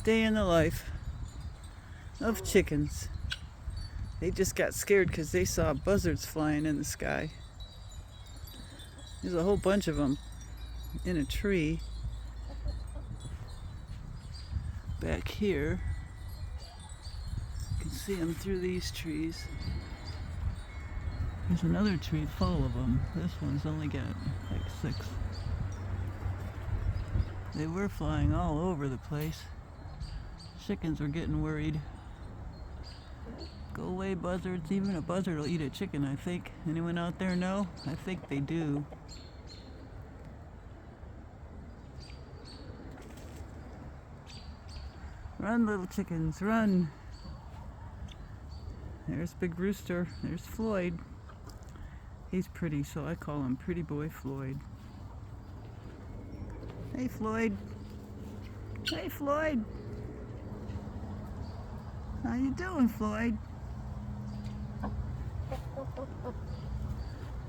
day in the life of chickens. They just got scared because they saw buzzards flying in the sky. There's a whole bunch of them in a tree back here. You can see them through these trees. There's another tree full of them. This one's only got like 6. They were flying all over the place. Chickens were getting worried. Go away, buzzards. Even a buzzard will eat a chicken, I think. Anyone out there know? I think they do. Run, little chickens, run. There's Big Rooster. There's Floyd. He's pretty, so I call him Pretty Boy Floyd. Hey, Floyd. Hey, Floyd. How you doing, Floyd?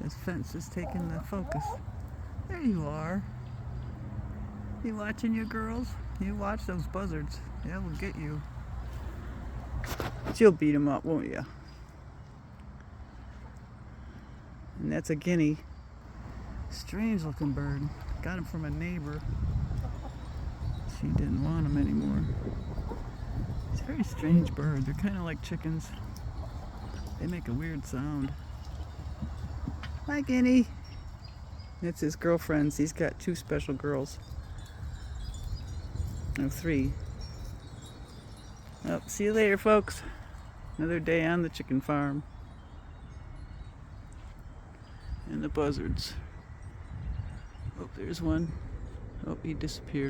This fence is taking the focus. There you are. You watching your girls? You watch those buzzards. They will get you. But you'll beat them up, won't you? And that's a guinea. Strange looking bird. Got him from a neighbor. She didn't want him anymore. It's a very strange bird. They're kind of like chickens. They make a weird sound. Hi, Guinea. That's his girlfriends. He's got 2 special girls. No, 3. Oh, see you later, folks. Another day on the chicken farm. And the buzzards. Oh, there's one. Oh, he disappeared.